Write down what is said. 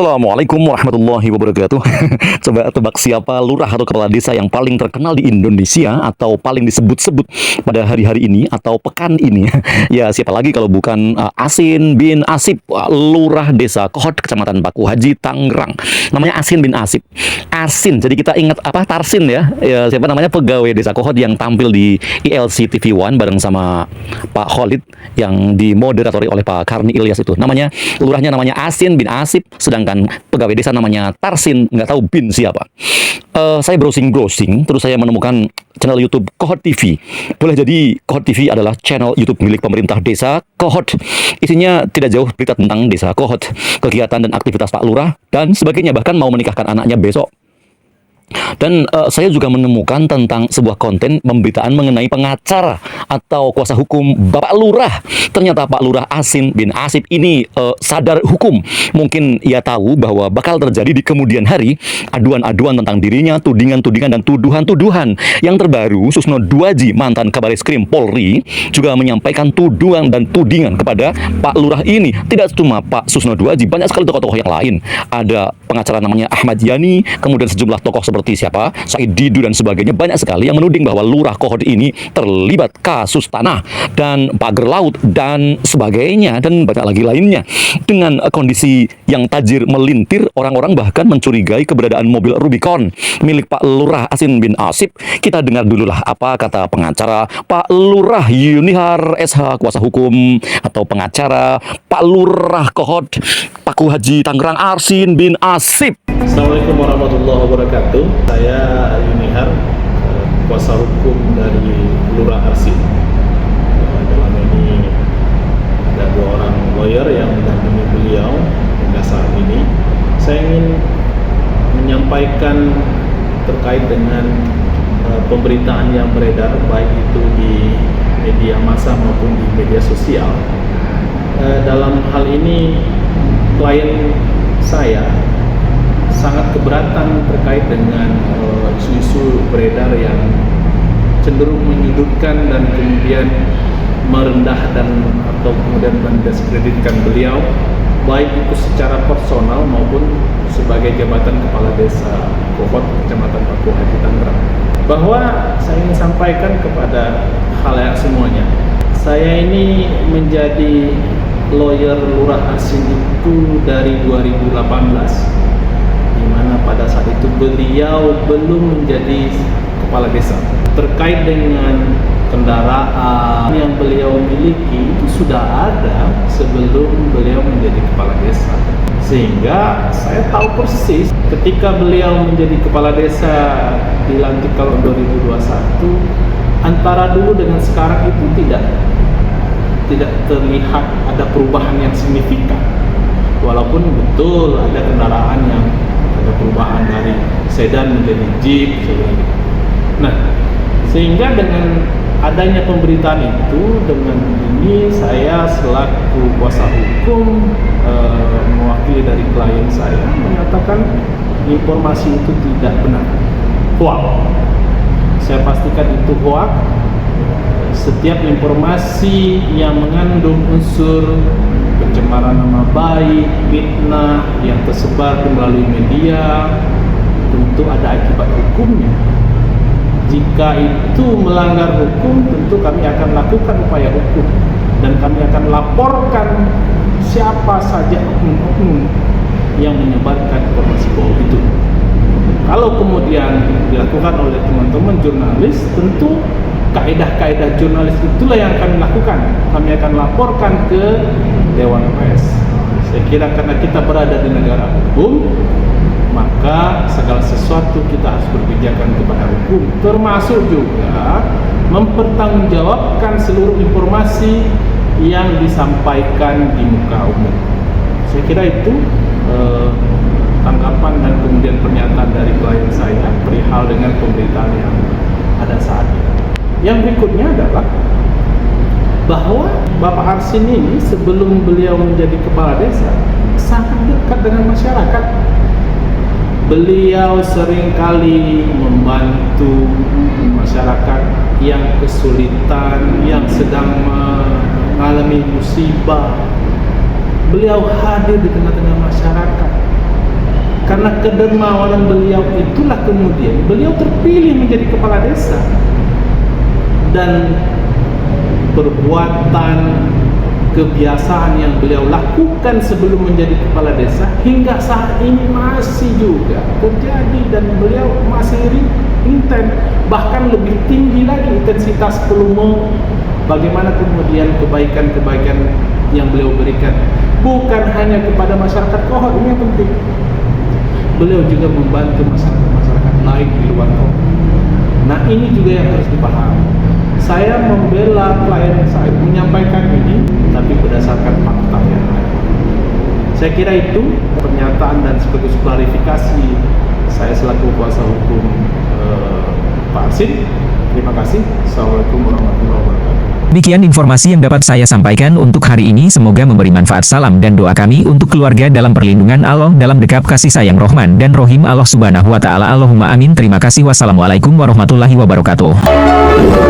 Assalamualaikum warahmatullahi wabarakatuh. Coba tebak siapa lurah atau kepala desa yang paling terkenal di Indonesia atau paling disebut-sebut pada hari-hari ini atau pekan ini? Ya, siapa lagi kalau bukan Asin bin Asip, lurah desa Kohot, Kecamatan Paku Haji, Tangerang. Namanya Asin bin Asip. Asin, jadi kita ingat apa? Tarsin ya. Ya, siapa namanya pegawai desa Kohot yang tampil di ILC TV One bareng sama Pak Khalid yang dimoderatori oleh Pak Karni Ilyas itu. Lurahnya namanya Asin bin Asip, sedangkan pegawai desa namanya Tarsin, nggak tahu bin siapa. Saya browsing, terus saya menemukan channel YouTube Kohot TV. Boleh jadi Kohot TV adalah channel YouTube milik pemerintah desa Kohot. Isinya tidak jauh berita tentang desa Kohot, kegiatan dan aktivitas Pak Lurah, dan sebagainya, bahkan mau menikahkan anaknya besok. Dan saya juga menemukan tentang sebuah konten pemberitaan mengenai pengacara atau kuasa hukum Bapak Lurah. Ternyata Pak Lurah Asin bin Asip ini sadar hukum. Mungkin ia tahu bahwa bakal terjadi di kemudian hari aduan-aduan tentang dirinya, tudingan-tudingan dan tuduhan-tuduhan. Yang terbaru, Susno Duaji, mantan Kabaris-Krim Polri, juga menyampaikan tuduhan dan tudingan kepada Pak Lurah ini. Tidak cuma Pak Susno Duaji, banyak sekali tokoh-tokoh yang lain. Ada pengacara namanya Ahmad Yani, kemudian sejumlah tokoh seperti siapa, Said Didu dan sebagainya, banyak sekali yang menuding bahwa Lurah Kohot ini terlibat kasus tanah dan pagar laut dan sebagainya, dan banyak lagi lainnya. Dengan kondisi yang tajir melintir, orang-orang bahkan mencurigai keberadaan mobil Rubicon milik Pak Lurah Asin bin Asip. Kita dengar dululah apa kata pengacara Pak Lurah Yunihar SH, kuasa hukum atau pengacara Pak Lurah Kohot Paku Haji Tangerang Asin bin Asip. Assalamualaikum warahmatullahi wabarakatuh. Saya Yunihar, kuasa hukum dari Lurah Arsin. Dalam ini ada dua orang lawyer yang mendampingi beliau hingga saat ini. Saya ingin menyampaikan terkait dengan pemberitaan yang beredar, baik itu di media massa maupun di media sosial. Dalam hal ini klien saya sangat keberatan terkait dengan isu-isu beredar yang cenderung menyudutkan dan kemudian merendah dan atau kemudian mendiskreditkan beliau, baik itu secara personal maupun sebagai jabatan kepala desa Kohot Kecamatan Paku Haji Tangerang. Bahwa saya ingin sampaikan kepada khalayak semuanya, saya ini menjadi lawyer Lurah Asin itu dari 2018, di mana pada saat itu beliau belum menjadi kepala desa. Terkait dengan kendaraan yang beliau miliki itu sudah ada sebelum beliau menjadi kepala desa. Sehingga saya tahu persis ketika beliau menjadi kepala desa dilantik tahun 2021, antara dulu dengan sekarang itu tidak terlihat ada perubahan yang signifikan. Walaupun betul ada kendaraan yang ada perubahan dari sedan menjadi jeep. Nah, sehingga dengan adanya pemberitaan itu, dengan ini saya selaku kuasa hukum mewakili dari klien saya menyatakan informasi itu tidak benar, hoax. Saya pastikan itu hoax. Setiap informasi yang mengandung unsur pencemaran nama baik, fitnah yang tersebar melalui media, tentu ada akibat hukumnya. Jika itu melanggar hukum, tentu kami akan lakukan upaya hukum dan kami akan laporkan siapa saja oknum-oknum yang menyebarkan informasi bohong itu. Kalau kemudian dilakukan oleh teman-teman jurnalis, tentu kaedah-kaedah jurnalis itulah yang kami lakukan. Kami akan laporkan ke Dewan Pers. Saya kira karena kita berada di negara hukum, maka segala sesuatu kita harus berpijakan kepada hukum, termasuk juga mempertanggungjawabkan seluruh informasi yang disampaikan di muka umum. Saya kira itu tanggapan dan kemudian pernyataan dari klien saya perihal dengan pemberitaan yang ada saat ini. Yang berikutnya adalah bahwa Bapak Arsin ini sebelum beliau menjadi kepala desa sangat dekat dengan masyarakat. Beliau seringkali membantu masyarakat yang kesulitan, yang sedang mengalami musibah. Beliau hadir di tengah-tengah masyarakat. Karena kedermawanan beliau itulah kemudian beliau terpilih menjadi kepala desa. Dan perbuatan, kebiasaan yang beliau lakukan sebelum menjadi kepala desa hingga saat ini masih juga terjadi, dan beliau masih intens, bahkan lebih tinggi lagi intensitas volume. Bagaimana kemudian kebaikan-kebaikan yang beliau berikan bukan hanya kepada masyarakat Kohot, ini yang penting, beliau juga membantu masyarakat lain di luar Kohot. Nah, ini juga yang harus dipahami. Saya membela klien saya, menyampaikan ini, tapi berdasarkan fakta yang ada. Saya kira itu pernyataan dan sebagai klarifikasi saya selaku kuasa hukum Pak Arsin. Terima kasih. Assalamualaikum warahmatullahi wabarakatuh. Demikian informasi yang dapat saya sampaikan untuk hari ini. Semoga memberi manfaat. Salam dan doa kami untuk keluarga dalam perlindungan Allah, dalam dekap kasih sayang Rahman dan Rohim Allah Subhanahu wa Ta'ala. Allahumma amin. Terima kasih. Wassalamualaikum warahmatullahi wabarakatuh.